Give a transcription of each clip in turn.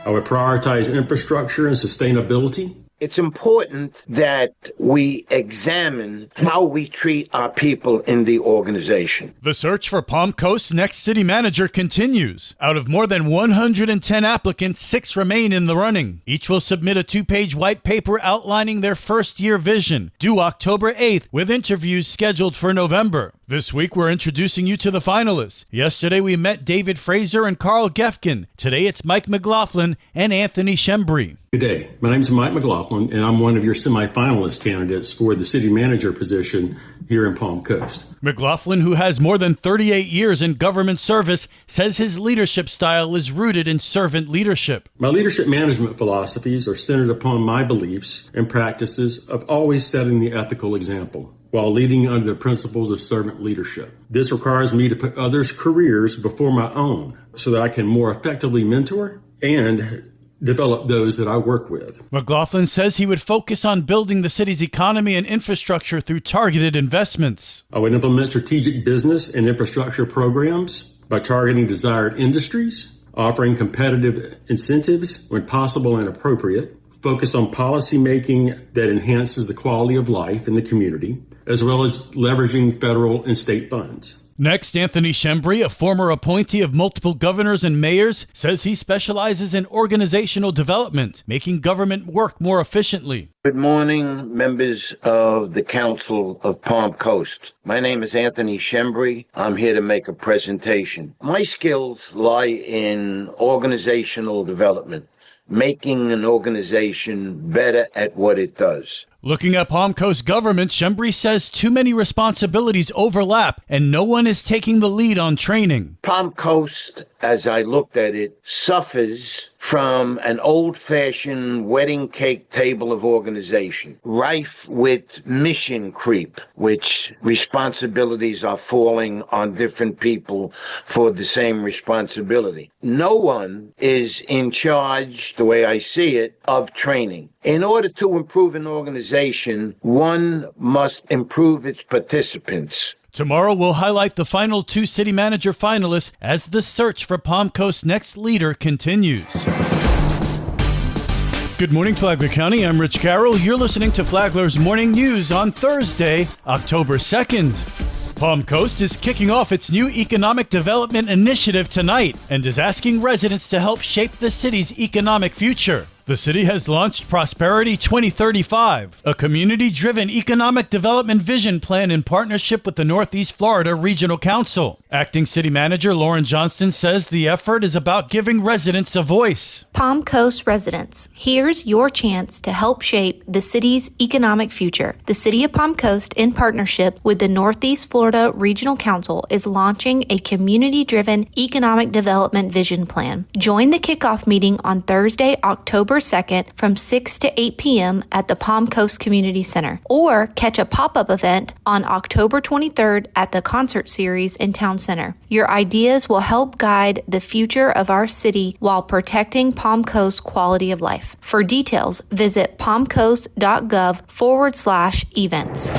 I would prioritize infrastructure and sustainability. It's important that we examine how we treat our people in the organization. The search for Palm Coast's next city manager continues. Out of more than 110 applicants, 6 remain in the running. Each will submit a 2-page white paper outlining their first-year vision, due October 8th, with interviews scheduled for November. This week, we're introducing you to the finalists. Yesterday, we met David Fraser and Carl Gefkin. Today, it's Mike McGlothlin and Anthony Schembri. Good day. My name is Mike McGlothlin, and I'm one of your semifinalist candidates for the city manager position here in Palm Coast. McGlothlin, who has more than 38 years in government service, says his leadership style is rooted in servant leadership. My leadership management philosophies are centered upon my beliefs and practices of always setting the ethical example, while leading under the principles of servant leadership. This requires me to put others' careers before my own so that I can more effectively mentor and develop those that I work with. McGlothlin says he would focus on building the city's economy and infrastructure through targeted investments. I would implement strategic business and infrastructure programs by targeting desired industries, offering competitive incentives when possible and appropriate, focus on policy making that enhances the quality of life in the community, as well as leveraging federal and state funds. Next, Anthony Schembri, a former appointee of multiple governors and mayors, says he specializes in organizational development, making government work more efficiently. Good morning, members of the Council of Palm Coast. My name is Anthony Schembri. I'm here to make a presentation. My skills lie in organizational development, making an organization better at what it does. Looking at Palm Coast government, Schembri says too many responsibilities overlap and no one is taking the lead on training. Palm Coast, as I looked at it, suffers from an old-fashioned wedding cake table of organization, rife with mission creep, which responsibilities are falling on different people for the same responsibility. No one is in charge, the way I see it, of training. In order to improve an organization, one must improve its participants. Tomorrow, we'll highlight the final 2 city manager finalists as the search for Palm Coast's next leader continues. Good morning, Flagler County. I'm Rich Carroll. You're listening to Flagler's Morning News on Thursday, October 2nd. Palm Coast is kicking off its new economic development initiative tonight and is asking residents to help shape the city's economic future. The city has launched Prosperity 2035, a community-driven economic development vision plan in partnership with the Northeast Florida Regional Council. Acting City Manager Lauren Johnston says the effort is about giving residents a voice. Palm Coast residents, here's your chance to help shape the city's economic future. The City of Palm Coast, in partnership with the Northeast Florida Regional Council, is launching a community-driven economic development vision plan. Join the kickoff meeting on Thursday, October 2nd from 6 to 8 p.m. at the Palm Coast Community Center, or catch a pop-up event on October 23rd at the concert series in Town Center. Your ideas will help guide the future of our city while protecting Palm Coast's quality of life. For details, visit palmcoast.gov/events.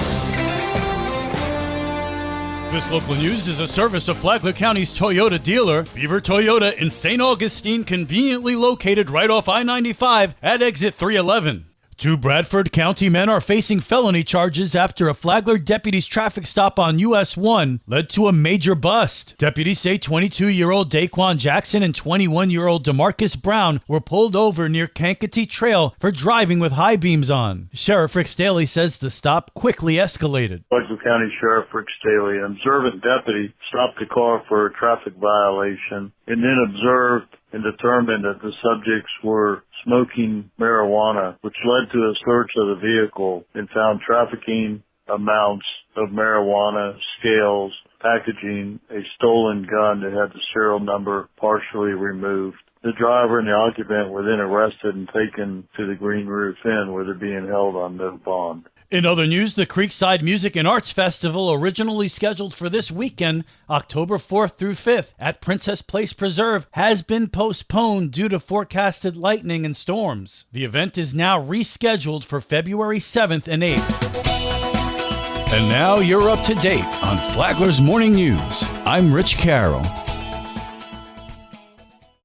This local news is a service of Flagler County's Toyota dealer, Beaver Toyota in St. Augustine, conveniently located right off I-95 at exit 311. 2 Bradford County men are facing felony charges after a Flagler deputy's traffic stop on US 1 led to a major bust. Deputies say 22-year-old Daquan Jackson and 21-year-old DeMarcus Brown were pulled over near Kankakee Trail for driving with high beams on. Sheriff Rick Staley says the stop quickly escalated. Flagler County Sheriff Rick Staley, an observant deputy, stopped the car for a traffic violation and then observed and determined that the subjects were smoking marijuana, which led to a search of the vehicle and found trafficking amounts of marijuana, scales, packaging, a stolen gun that had the serial number partially removed. The driver and the occupant were then arrested and taken to the Green Roof Inn, where they're being held on no bond. In other news, the Creekside Music and Arts Festival, originally scheduled for this weekend, October 4th through 5th, at Princess Place Preserve, has been postponed due to forecasted lightning and storms. The event is now rescheduled for February 7th and 8th. And now you're up to date on Flagler's Morning News. I'm Rich Carroll.